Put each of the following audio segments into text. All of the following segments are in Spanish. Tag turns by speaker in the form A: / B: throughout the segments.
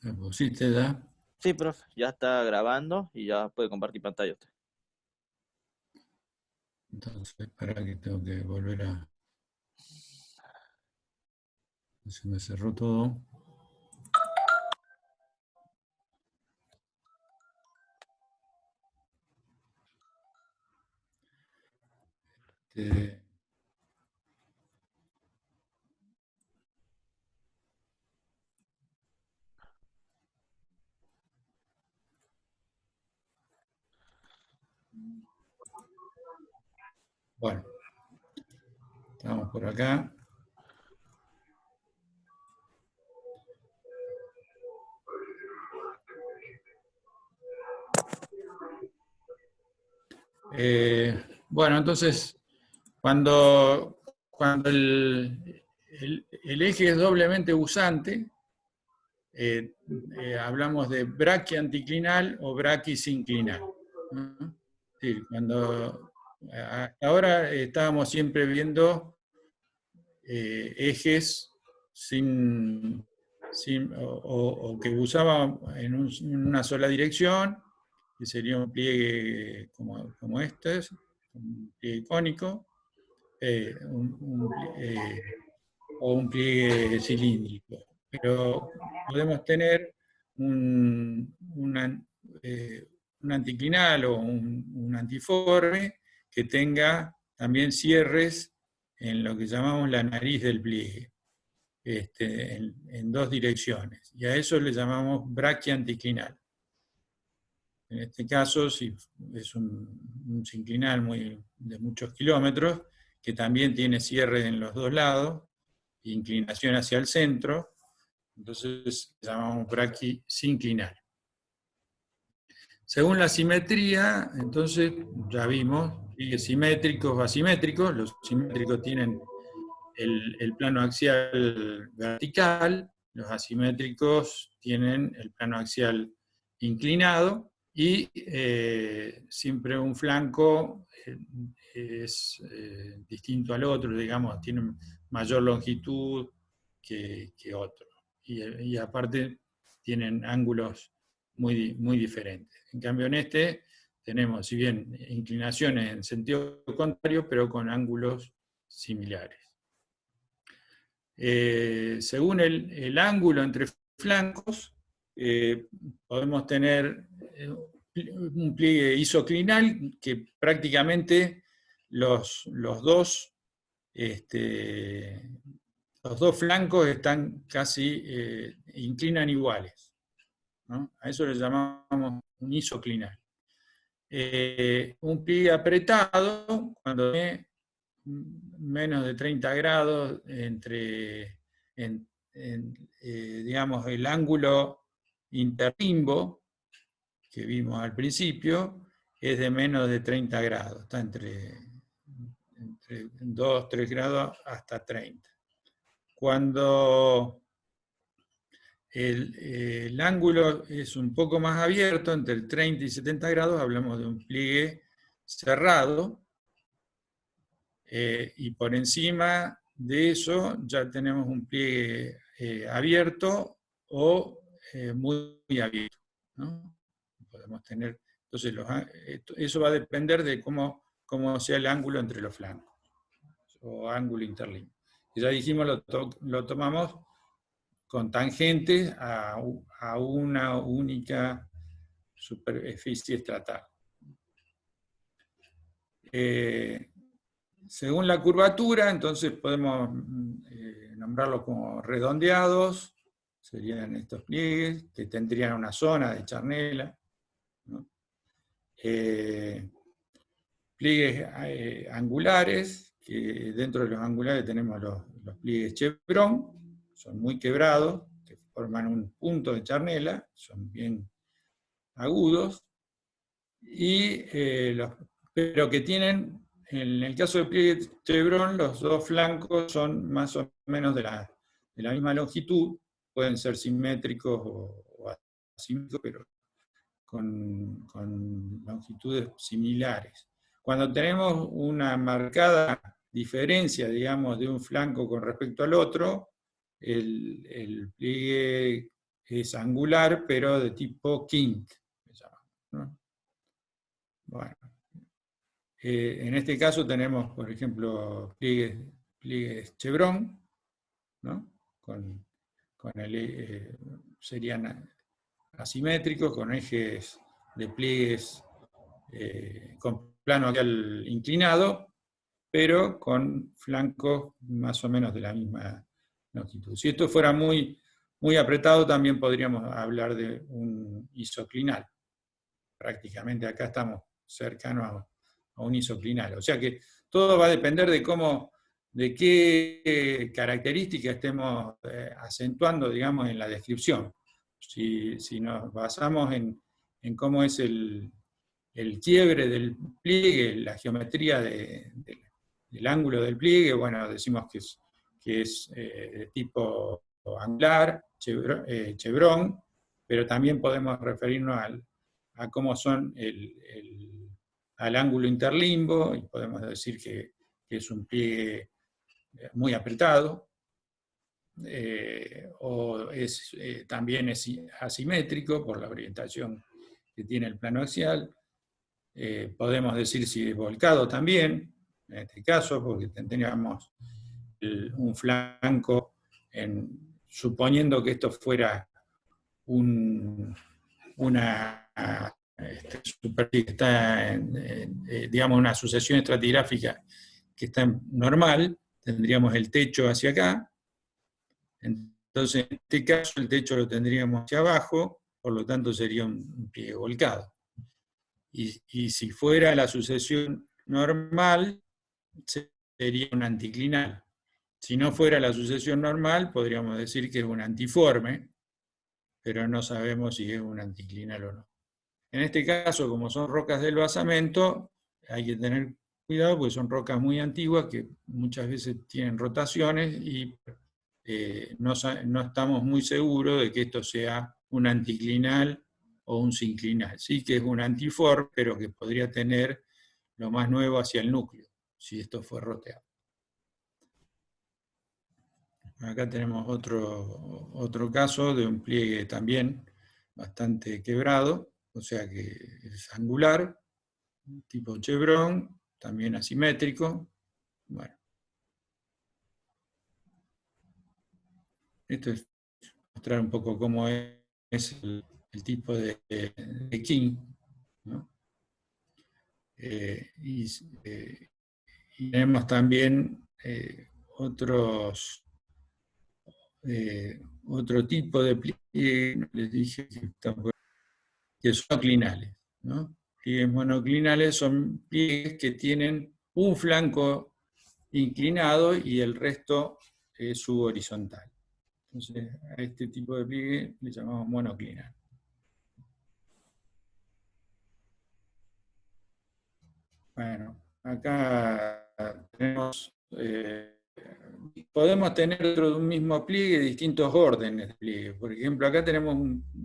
A: ¿Me pusiste ya?
B: Sí, profe, ya está grabando y ya puede compartir pantalla usted.
A: Entonces, para que tengo que volver a... Se me cerró todo. Este, bueno, estamos por acá. Bueno, entonces, cuando el eje es doblemente usante, hablamos de braquianticlinal o braquisinclinal, ¿no? Sí, cuando hasta ahora estábamos siempre viendo ejes o que usaba en una sola dirección, que sería un pliegue como este, un pliegue cónico, eh, un- un o un pliegue cilíndrico. Pero podemos tener un, una, un anticlinal o un antiforme que tenga también cierres en lo que llamamos la nariz del pliegue, en dos direcciones. Y a eso le llamamos braquianticlinal. En este caso, si es un sinclinal de muchos kilómetros, que también tiene cierre en los dos lados, inclinación hacia el centro, entonces llamamos braquisinclinal. Según la simetría, entonces ya vimos, simétricos o asimétricos, los simétricos tienen el plano axial vertical, los asimétricos tienen el plano axial inclinado y siempre un flanco es distinto al otro, digamos, tiene mayor longitud que otro. Y aparte tienen ángulos muy diferentes. En cambio en este tenemos, si bien inclinaciones en sentido contrario, pero con ángulos similares. Según el ángulo entre flancos, podemos tener un pliegue isoclinal que prácticamente los dos, este, los dos flancos están casi, inclinan iguales, ¿no? A eso le llamamos un isoclinal. Un pliegue apretado, cuando tiene menos de 30 grados digamos, el ángulo interlimbo que vimos al principio es de menos de 30 grados, está entre 2, 3 grados hasta 30. Cuando el ángulo es un poco más abierto, entre el 30 y 70 grados, hablamos de un pliegue cerrado, y por encima de eso ya tenemos un pliegue abierto o muy abierto, ¿no? Podemos tener, entonces eso va a depender de cómo sea el ángulo entre los flancos, o ángulo interlíneo. Y ya dijimos, lo tomamos con tangentes a una única superficie estratal. Según la curvatura, entonces podemos nombrarlos como redondeados, serían estos pliegues, que tendrían una zona de charnela, ¿no? Pliegues angulares, que dentro de los angulares tenemos los pliegues chevron, son muy quebrados, que forman un punto de charnela, son bien agudos, pero que tienen, en el caso de pliegue chevron, los dos flancos son más o menos de la misma longitud, pueden ser simétricos o asimétricos, pero con longitudes similares. Cuando tenemos una marcada diferencia, digamos, de un flanco con respecto al otro, el pliegue es angular, pero de tipo Kink, se llama, ¿no? Bueno, en este caso tenemos, por ejemplo, pliegues chevron, ¿no? Serían asimétricos, con ejes de pliegues con plano axial inclinado, pero con flancos más o menos de la misma longitud. Si esto fuera muy, muy apretado, también podríamos hablar de un isoclinal. Prácticamente acá estamos cercanos a un isoclinal. O sea que todo va a depender de qué características estemos acentuando, digamos, en la descripción. Si nos basamos en cómo es el quiebre del pliegue, la geometría del ángulo del pliegue, bueno, decimos que es de tipo angular, chevron, pero también podemos referirnos a cómo son al ángulo interlimbo, y podemos decir que es un pliegue muy apretado, o también es asimétrico por la orientación que tiene el plano axial. Podemos decir si es volcado también, en este caso, porque tendríamos un flanco, suponiendo que esto fuera una superficie que está digamos, una sucesión estratigráfica que está normal, tendríamos el techo hacia acá. Entonces, en este caso, el techo lo tendríamos hacia abajo, por lo tanto sería un pliegue volcado. Y si fuera la sucesión normal, sería un anticlinal. Si no fuera la sucesión normal, podríamos decir que es un antiforme, pero no sabemos si es un anticlinal o no. En este caso, como son rocas del basamento, hay que tener cuidado porque son rocas muy antiguas que muchas veces tienen rotaciones y no estamos muy seguros de que esto sea un anticlinal o un sinclinal. Sí que es un antiforme, pero que podría tener lo más nuevo hacia el núcleo, si esto fue roteado. Acá tenemos otro caso de un pliegue también bastante quebrado, o sea que es angular, tipo chevron, también asimétrico. Bueno, esto es mostrar un poco cómo es el tipo de King, ¿no? Y tenemos también otro tipo de pliegues, les dije que son monoclinales, ¿no? Pliegues monoclinales son pliegues que tienen un flanco inclinado y el resto es subhorizontal. Entonces, a este tipo de pliegue le llamamos monoclinal. Bueno, acá tenemos, podemos tener dentro de un mismo pliegue distintos órdenes de pliegue. Por ejemplo, acá tenemos,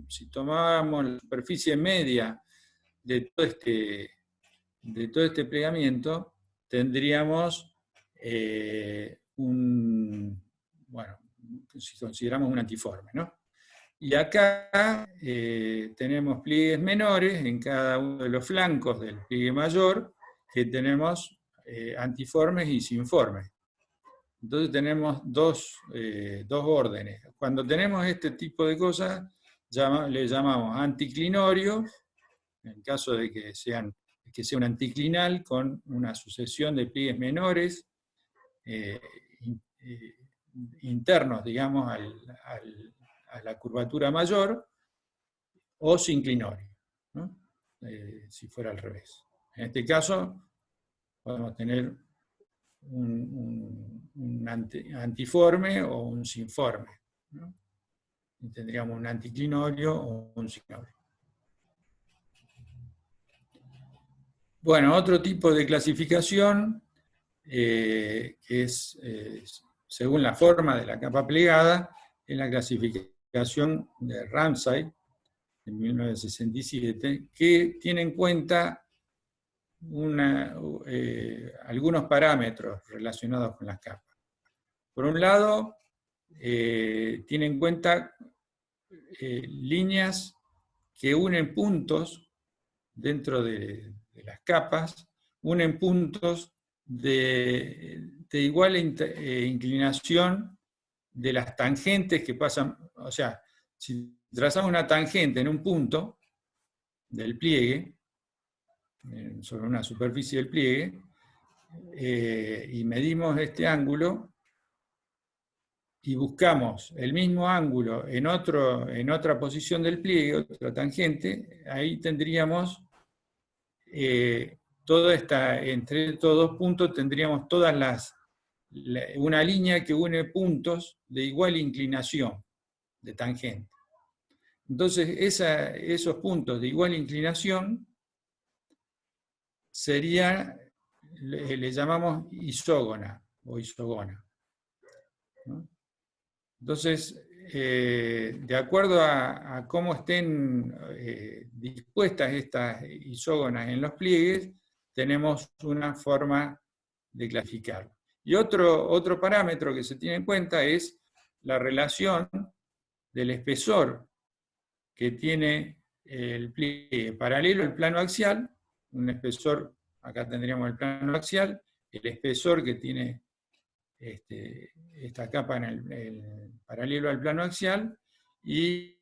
A: si tomamos la superficie media de todo este plegamiento, tendríamos bueno, si consideramos un antiforme, ¿no? Y acá tenemos pliegues menores en cada uno de los flancos del pliegue mayor, que tenemos antiformes y sinformes. Entonces tenemos dos órdenes. Cuando tenemos este tipo de cosas, le llamamos anticlinorios, en el caso de que sea un anticlinal con una sucesión de pliegues menores, internos, digamos, a la curvatura mayor, o sinclinorio, ¿no? Si fuera al revés. En este caso, podemos tener un antiforme o un sinforme, ¿no? Y tendríamos un anticlinorio o un sinclinorio. Bueno, otro tipo de clasificación, que es según la forma de la capa plegada, es la clasificación de Ramsay, en 1967, que tiene en cuenta algunos parámetros relacionados con las capas. Por un lado, tiene en cuenta líneas que unen puntos dentro de las capas, unen puntos de igual inclinación de las tangentes que pasan, o sea, si trazamos una tangente en un punto del pliegue, sobre una superficie del pliegue, y medimos este ángulo, y buscamos el mismo ángulo en otra posición del pliegue, otra tangente, ahí tendríamos entre estos dos puntos tendríamos una línea que une puntos de igual inclinación de tangente. Entonces, esos puntos de igual inclinación le llamamos isógona o isógona, ¿no? Entonces, de acuerdo a cómo estén dispuestas estas isógonas en los pliegues, tenemos una forma de clasificarlo. Y otro parámetro que se tiene en cuenta es la relación del espesor que tiene el pliegue paralelo al plano axial, un espesor, acá tendríamos el plano axial, el espesor que tiene esta capa paralelo al plano axial, y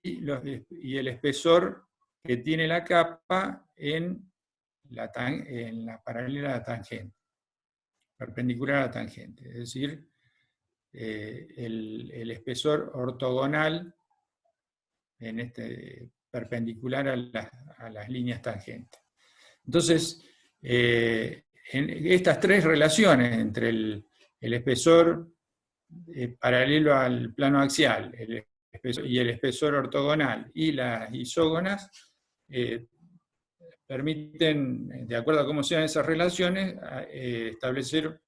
A: el espesor que tiene la capa en la paralela a la tangente, perpendicular a la tangente, es decir, el espesor ortogonal perpendicular a las líneas tangentes. Entonces, en estas tres relaciones entre el espesor paralelo al plano axial y el espesor ortogonal y las isógonas permiten, de acuerdo a cómo sean esas relaciones, establecer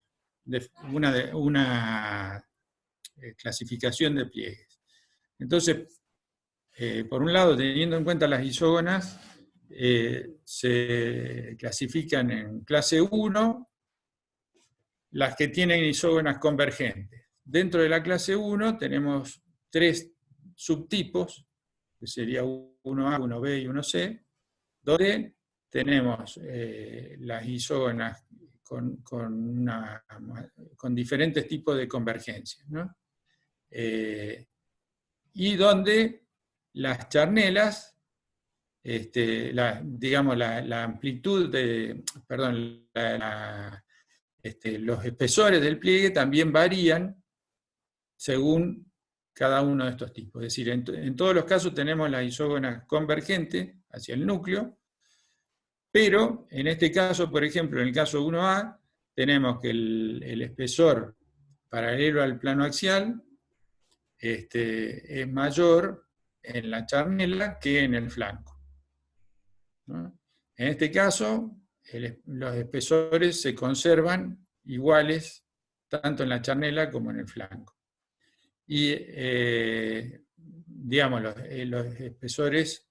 A: una clasificación de pliegues. Entonces, por un lado, teniendo en cuenta las isógonas, se clasifican en clase 1 las que tienen isógonas convergentes. Dentro de la clase 1 tenemos 3 subtipos, que sería 1A, 1B y 1C, donde tenemos las isógonas con diferentes tipos de convergencia, ¿no? Y donde las charnelas, digamos, la amplitud perdón, los espesores del pliegue también varían según cada uno de estos tipos. Es decir, en todos los casos tenemos la isógona convergente hacia el núcleo, pero en este caso, por ejemplo, en el caso 1A, tenemos que el espesor paralelo al plano axial es mayor en la charnela que en el flanco, ¿no? En este caso, los espesores se conservan iguales tanto en la charnela como en el flanco. Y, digamos, los espesores,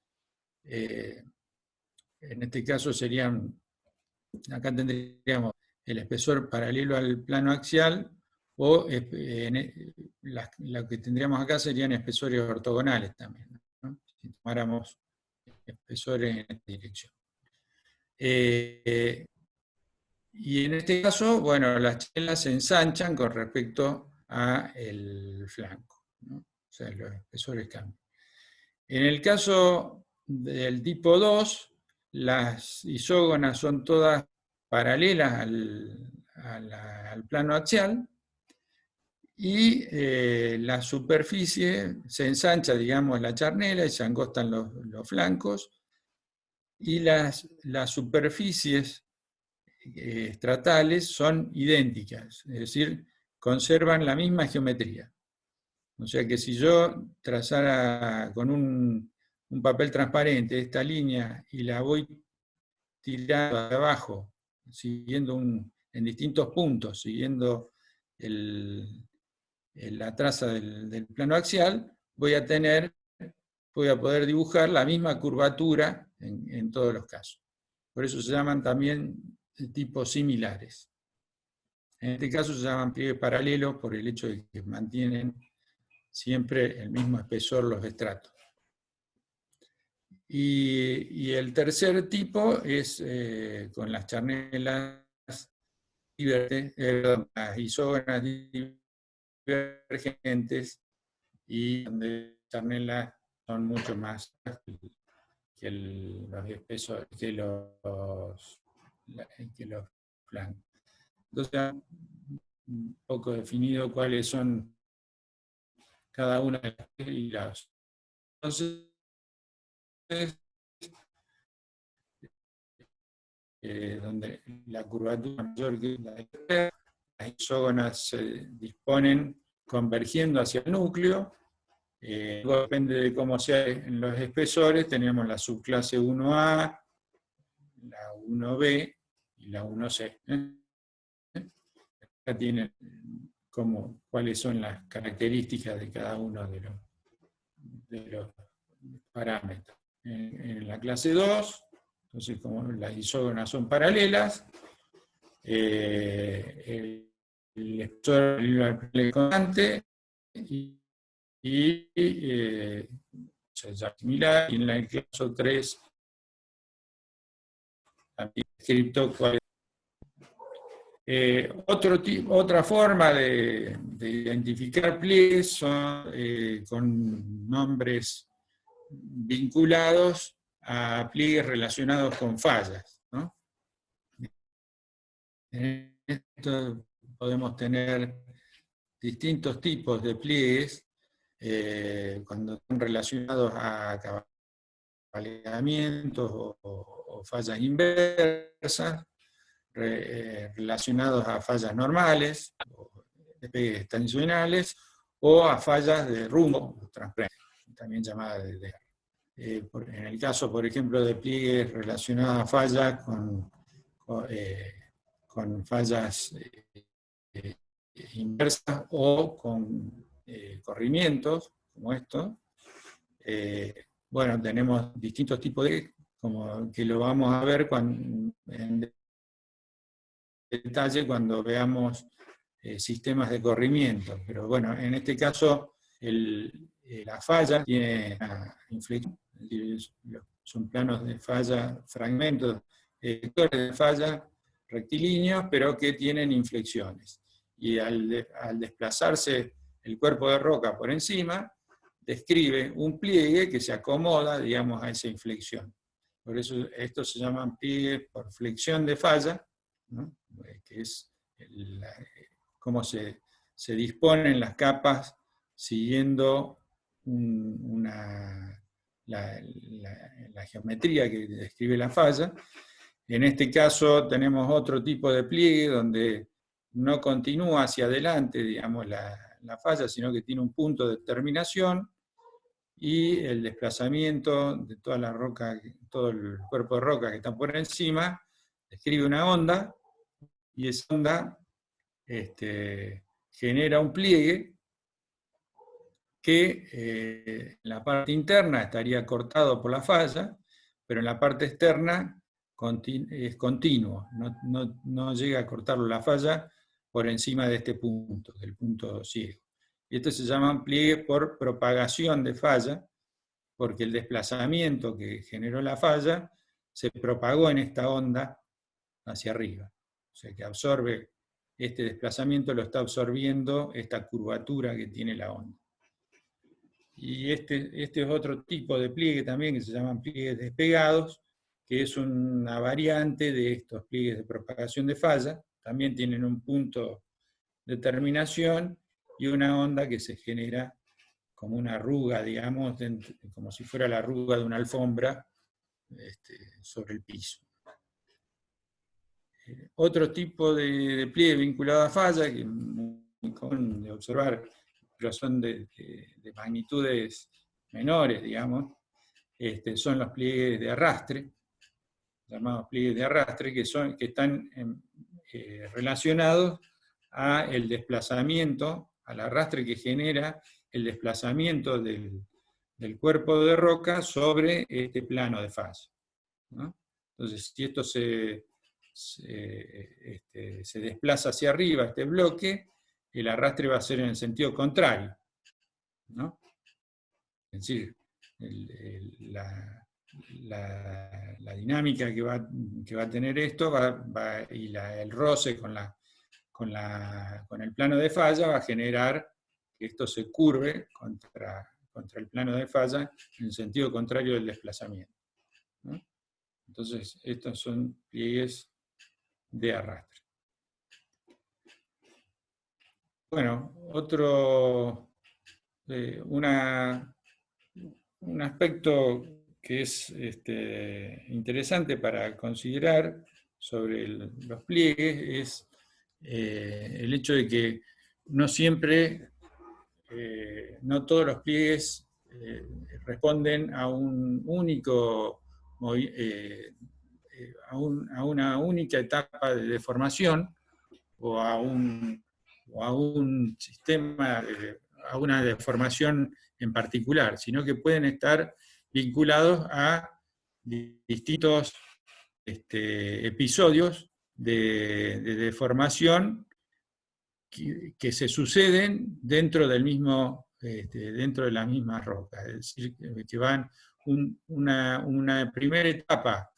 A: en este caso serían, acá tendríamos el espesor paralelo al plano axial, o lo que tendríamos acá serían espesores ortogonales también, ¿no? Si tomáramos espesores en esta dirección. Y en este caso, bueno, las charnelas se ensanchan con respecto al flanco, ¿no? O sea, los espesores cambian. En el caso del tipo 2, las isógonas son todas paralelas al plano axial, y la superficie se ensancha, digamos, la charnela y se angostan los flancos, y las superficies estratales son idénticas, es decir, conservan la misma geometría. O sea que si yo trazara con un papel transparente esta línea y la voy tirando hacia abajo, siguiendo en distintos puntos, siguiendo la traza del plano axial, voy a poder dibujar la misma curvatura en todos los casos. Por eso se llaman también tipos similares. En este caso se llaman pliegues paralelos por el hecho de que mantienen siempre el mismo espesor los estratos. Y el tercer tipo es con las charnelas las isógonas divergentes, y donde las charnelas son mucho más que los espesos, que los flancos. Entonces, un poco definido cuáles son cada una de las. Entonces, donde la curvatura mayor que la de las isógonas se disponen convergiendo hacia el núcleo. Depende de cómo sea en los espesores, tenemos la subclase 1A, la 1B y la 1C. Acá tienen cuáles son las características de cada uno de los parámetros. En la clase 2, entonces como las isógonas son paralelas, el espesor es constante y es similar, y en el caso 3 también descrito cuál es. Otra forma de identificar pliegues son con nombres vinculados a pliegues relacionados con fallas, ¿no? En esto podemos tener distintos tipos de pliegues cuando están relacionados a cabalgamientos o fallas inversas, relacionados a fallas normales, o despegues tensionales, o a fallas de rumbo, también llamadas de desgarre. En el caso, por ejemplo, de pliegues relacionados a fallas con fallas inversas o con corrimientos, como esto, bueno, tenemos distintos tipos como que lo vamos a ver en detalle cuando veamos sistemas de corrimiento. Pero bueno, en este caso, la falla tiene una inflexión, son planos de falla, fragmentos de falla rectilíneos, pero que tienen inflexiones. Y al desplazarse el cuerpo de roca por encima, describe un pliegue que se acomoda, digamos, a esa inflexión. Por eso estos se llaman pliegues por flexión de falla, ¿no? Que es cómo se disponen las capas siguiendo la geometría que describe la falla. En este caso tenemos otro tipo de pliegue donde no continúa hacia adelante, digamos, la falla, sino que tiene un punto de terminación, y el desplazamiento de toda la roca, todo el cuerpo de roca que está por encima, describe una onda, y esa onda genera un pliegue que en la parte interna estaría cortado por la falla, pero en la parte externa es continuo, no llega a cortarlo la falla por encima de este punto, del punto ciego. Y esto se llama pliegue por propagación de falla, porque el desplazamiento que generó la falla se propagó en esta onda hacia arriba. O sea que absorbe este desplazamiento, lo está absorbiendo esta curvatura que tiene la onda. Y este es otro tipo de pliegue también, que se llaman pliegues despegados, que es una variante de estos pliegues de propagación de falla. También tienen un punto de terminación y una onda que se genera como una arruga, digamos, como si fuera la arruga de una alfombra sobre el piso. Otro tipo de pliegue vinculado a falla, que es muy común de observar, pero son de magnitudes menores, digamos, son los pliegues de arrastre, llamados pliegues de arrastre, que están relacionados al desplazamiento, al arrastre que genera el desplazamiento del cuerpo de roca sobre este plano de falla, ¿no? Entonces, si esto se desplaza hacia arriba, este bloque, el arrastre va a ser en el sentido contrario, ¿no? Es decir, la dinámica que va a tener esto y el roce con el plano de falla va a generar que esto se curve contra el plano de falla en sentido contrario del desplazamiento, ¿no? Entonces, estos son pliegues de arrastre. Bueno, un aspecto que es interesante para considerar sobre los pliegues es el hecho de que no siempre, no todos los pliegues responden a un único a una única etapa de deformación o a un sistema, a una deformación en particular, sino que pueden estar vinculados a distintos episodios de deformación que se suceden dentro del mismo, dentro de la misma roca. Es decir, que van una primera etapa,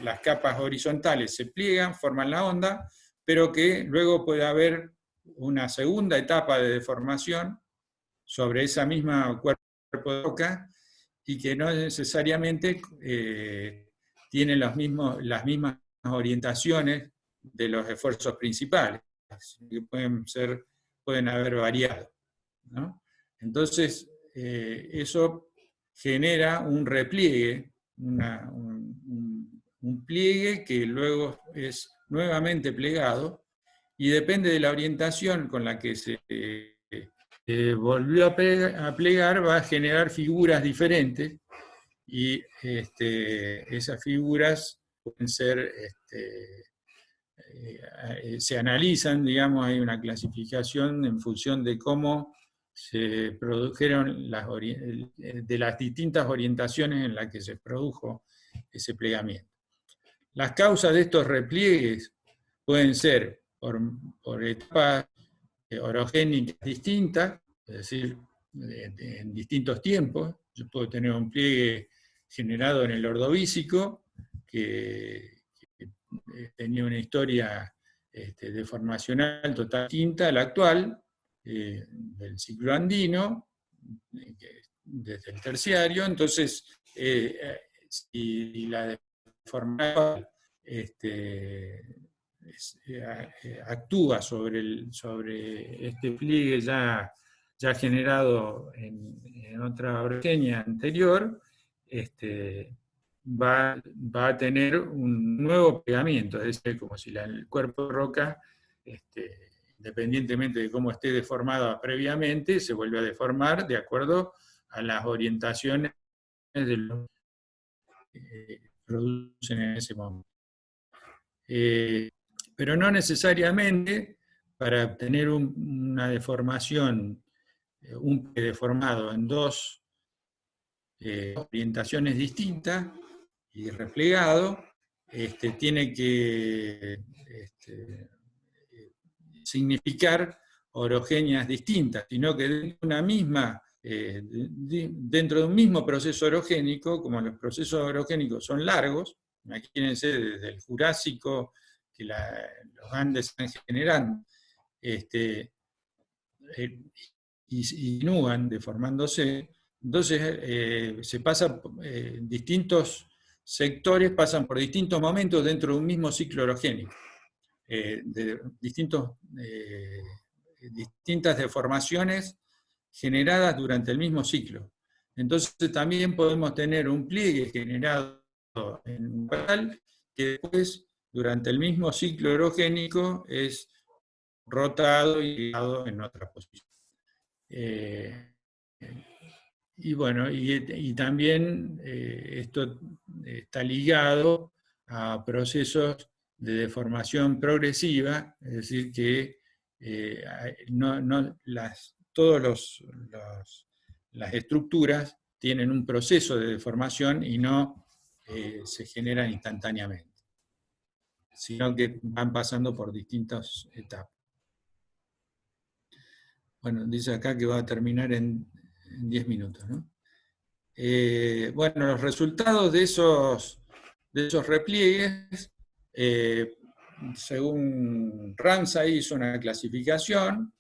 A: las capas horizontales se pliegan, forman la onda, pero que luego puede haber una segunda etapa de deformación sobre esa misma cuerpo de roca y que no necesariamente tienen las mismas orientaciones de los esfuerzos principales, que pueden haber variado, ¿no? Entonces, eso genera un repliegue, un pliegue que luego es nuevamente plegado y depende de la orientación con la que se volvió a plegar, va a generar figuras diferentes y esas figuras pueden ser, se analizan, digamos, hay una clasificación en función de cómo se produjeron de las distintas orientaciones en las que se produjo ese plegamiento. Las causas de estos repliegues pueden ser por etapas orogénicas distintas, es decir, en distintos tiempos. Yo puedo tener un pliegue generado en el Ordovícico, que tenía una historia deformacional total distinta a la actual, del ciclo andino, desde el terciario. Entonces, si la deformación actúa sobre este pliegue ya generado en otra orogenia anterior, va a tener un nuevo plegamiento, es decir, como si el cuerpo de roca, independientemente de cómo esté deformado previamente, se vuelve a deformar de acuerdo a las orientaciones de lo que producen en ese momento. Pero no necesariamente para obtener una deformación, un pliegue deformado en dos orientaciones distintas y replegado, tiene que significar orogenias distintas, sino que dentro de un mismo proceso orogénico, como los procesos orogénicos son largos, imagínense desde el Jurásico, que los Andes están generando, y continúan deformándose, entonces se pasa, distintos sectores pasan por distintos momentos dentro de un mismo ciclo orogénico, de distintas deformaciones generadas durante el mismo ciclo. Entonces también podemos tener un pliegue generado en un canal que después, durante el mismo ciclo orogénico, es rotado y ligado en otra posición. Y bueno, y también esto está ligado a procesos de deformación progresiva, es decir, que todas las estructuras tienen un proceso de deformación y no se generan instantáneamente, sino que van pasando por distintas etapas. Bueno, dice acá que va a terminar en 10 minutos, ¿no? bueno, los resultados de esos repliegues, según Ramsay hizo una clasificación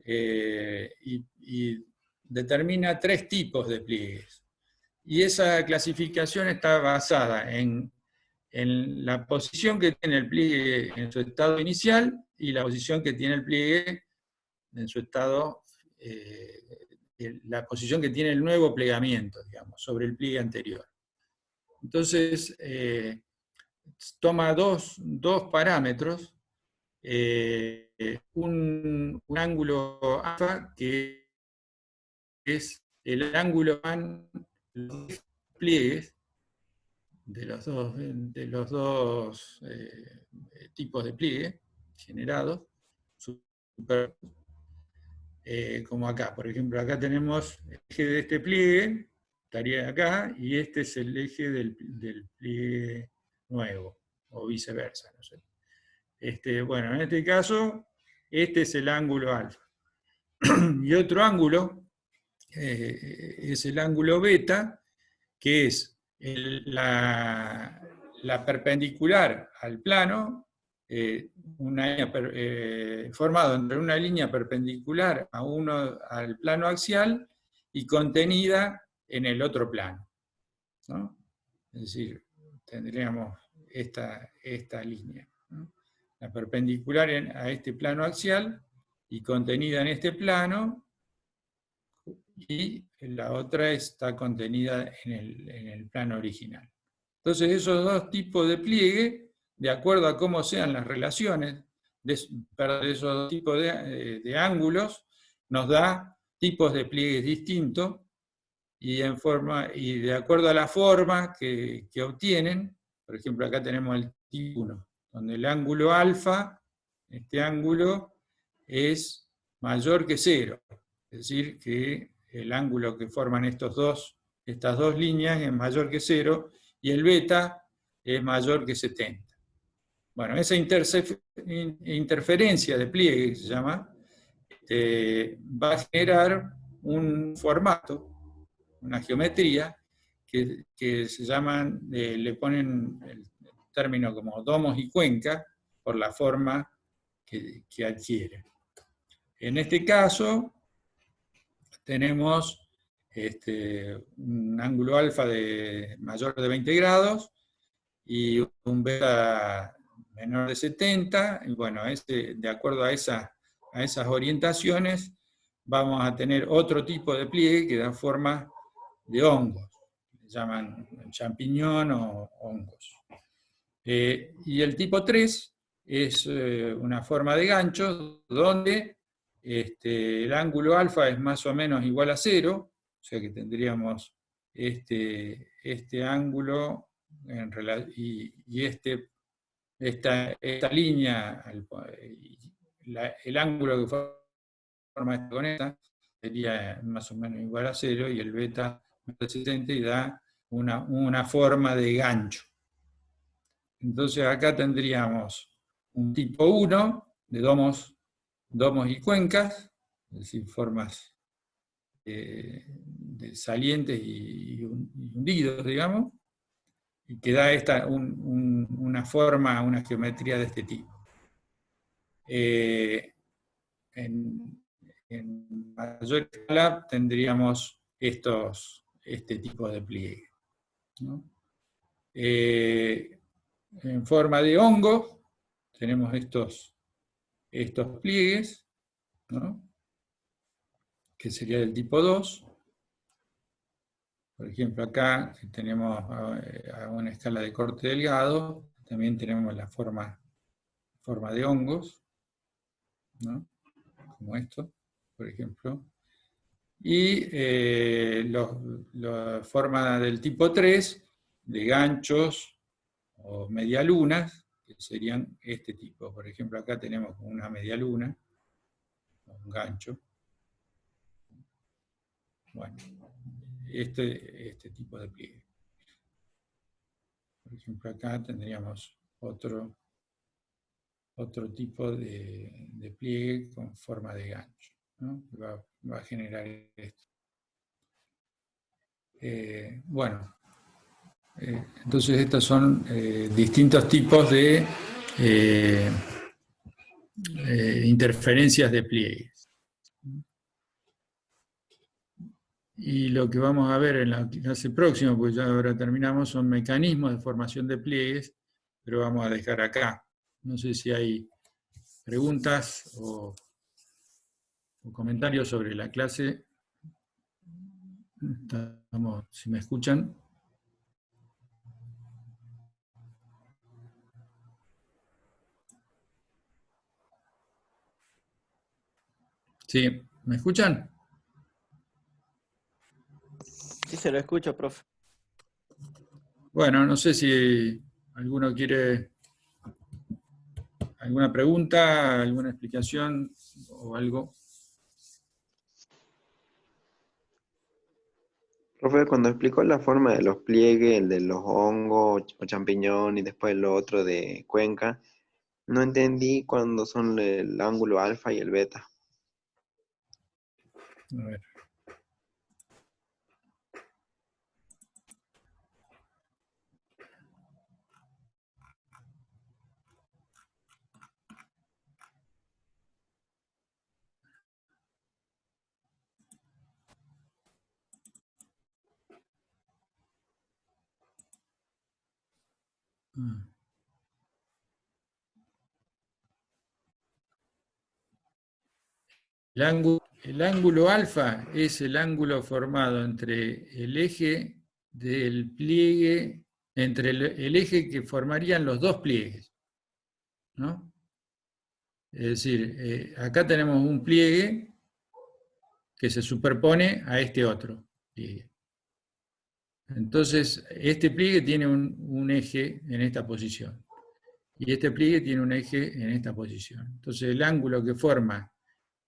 A: y determina 3 tipos de pliegues. Y esa clasificación está basada en la posición que tiene el pliegue en su estado inicial y la posición que tiene el pliegue en su estado, la posición que tiene el nuevo plegamiento, digamos, sobre el pliegue anterior. Entonces, toma dos parámetros, un ángulo alfa, que es el ángulo van los pliegues de los dos tipos de pliegue generados, como acá. Por ejemplo, acá tenemos el eje de este pliegue, estaría acá, y este es el eje del pliegue nuevo, o viceversa. No sé. Bueno, en este caso, este es el ángulo alfa. Y otro ángulo es el ángulo beta, que es la perpendicular al plano, formado entre una línea perpendicular al plano axial y contenida en el otro plano, ¿no? Es decir, tendríamos esta línea, ¿no? La perpendicular a este plano axial y contenida en este plano, y la otra está contenida en el plano original. Entonces, esos dos tipos de pliegue, de acuerdo a cómo sean las relaciones de esos dos tipos de ángulos, nos da tipos de pliegues distintos, y de acuerdo a la forma que obtienen. Por ejemplo, acá tenemos el tipo 1, donde el ángulo alfa, este ángulo, es mayor que 0. Es decir, que el ángulo que forman estas dos líneas es mayor que 0, y el beta es mayor que 70. Bueno, esa interferencia de pliegue, que se llama, va a generar un formato, una geometría, que se llaman, le ponen el término como domos y cuencas, por la forma que adquiere. En este caso, tenemos un ángulo alfa mayor de 20 grados y un beta menor de 70, y bueno, de acuerdo a esas orientaciones, vamos a tener otro tipo de pliegue que da forma de hongos, se llaman champiñón o hongos. Y el tipo 3 es una forma de gancho donde el ángulo alfa es más o menos igual a 0, o sea que tendríamos este ángulo y esta línea, el ángulo que forma esta con esta sería más o menos igual a 0, y el beta de 70, y da una forma de gancho. Entonces acá tendríamos un tipo 1 de domos y cuencas, es decir, formas de salientes y hundidos, digamos, y que da una forma, una geometría de este tipo. En mayor escala tendríamos este tipo de pliegue, ¿no? En forma de hongo tenemos estos pliegues, ¿no? Que sería del tipo 2. Por ejemplo, acá tenemos a una escala de corte delgado, también tenemos la forma de hongos, ¿no? Como esto, por ejemplo. Y la forma del tipo 3, de ganchos o medialunas, que serían este tipo. Por ejemplo, acá tenemos una medialuna, un gancho. Bueno, este tipo de pliegue. Por ejemplo, acá tendríamos otro tipo de pliegue con forma de gancho, ¿no? Va a generar esto. Bueno, entonces estos son distintos tipos de interferencias de pliegues. Y lo que vamos a ver en la clase próxima, pues ya ahora terminamos, son mecanismos de formación de pliegues, pero vamos a dejar acá. No sé si hay preguntas o comentarios sobre la clase. Si me escuchan. Sí, ¿me escuchan?
B: Sí, se lo escucho, profe.
A: Bueno, no sé si alguno quiere alguna pregunta, alguna explicación o algo.
C: Profe, cuando explicó la forma de los pliegues, el de los hongos o champiñón y después lo otro de cuenca, no entendí cuándo son el ángulo alfa y el beta.
A: A ver. El ángulo alfa es el ángulo formado entre el eje del pliegue, entre el eje que formarían los dos pliegues, ¿no? Es decir, acá tenemos un pliegue que se superpone a este otro pliegue. Entonces, este pliegue tiene un eje en esta posición y este pliegue tiene un eje en esta posición. Entonces, el ángulo que forma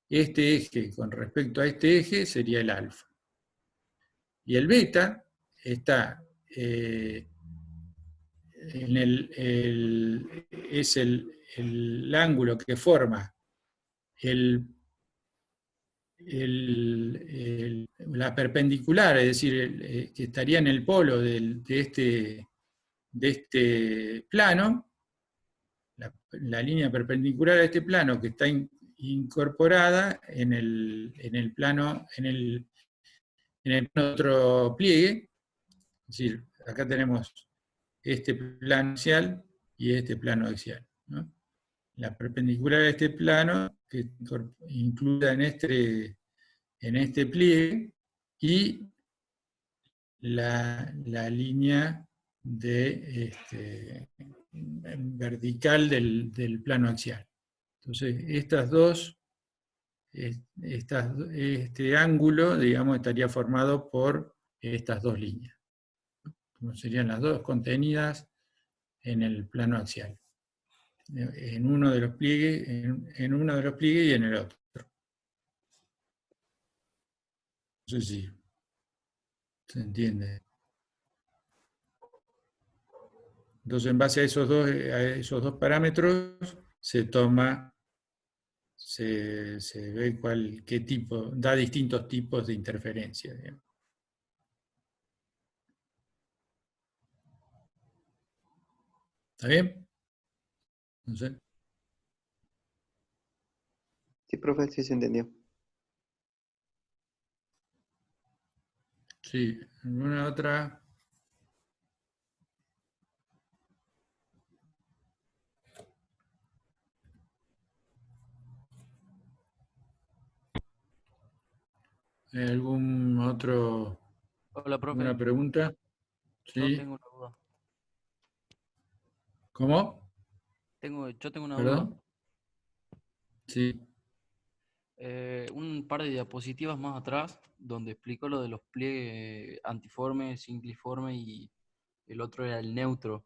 A: este eje con respecto a este eje sería el alfa. Y el beta está es el ángulo que forma el, la perpendicular, es decir, que estaría en el polo de este plano, la línea perpendicular a este plano que está incorporada en el plano, en el otro pliegue, es decir, acá tenemos este plano axial y este plano axial, ¿no? La perpendicular a este plano, que incluida en este pliegue, y la línea vertical del plano axial. Entonces, este ángulo, digamos, estaría formado por estas dos líneas, como serían las dos contenidas en el plano axial, en uno de los pliegues, en uno de los pliegues y en el otro. No sé si se entiende. Entonces, en base a esos dos parámetros, se ve qué tipo, da distintos tipos de interferencia, digamos. ¿Está bien? No sé.
C: Sí, profe, sí se entendió.
A: Sí, ¿alguna otra? ¿Algún otro,
D: Hola, profe.
A: alguna pregunta?
D: Yo
A: Sí.
D: tengo una duda.
A: ¿Cómo?
D: Yo tengo una duda.
A: ¿Perdón? Sí.
D: Un par de diapositivas más atrás, donde explicó lo de los pliegues antiforme, simpliforme y el otro era el neutro.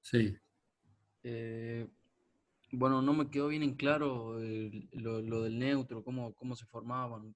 A: Sí.
D: Eh, bueno, no me quedó bien en claro lo del neutro, cómo se formaban.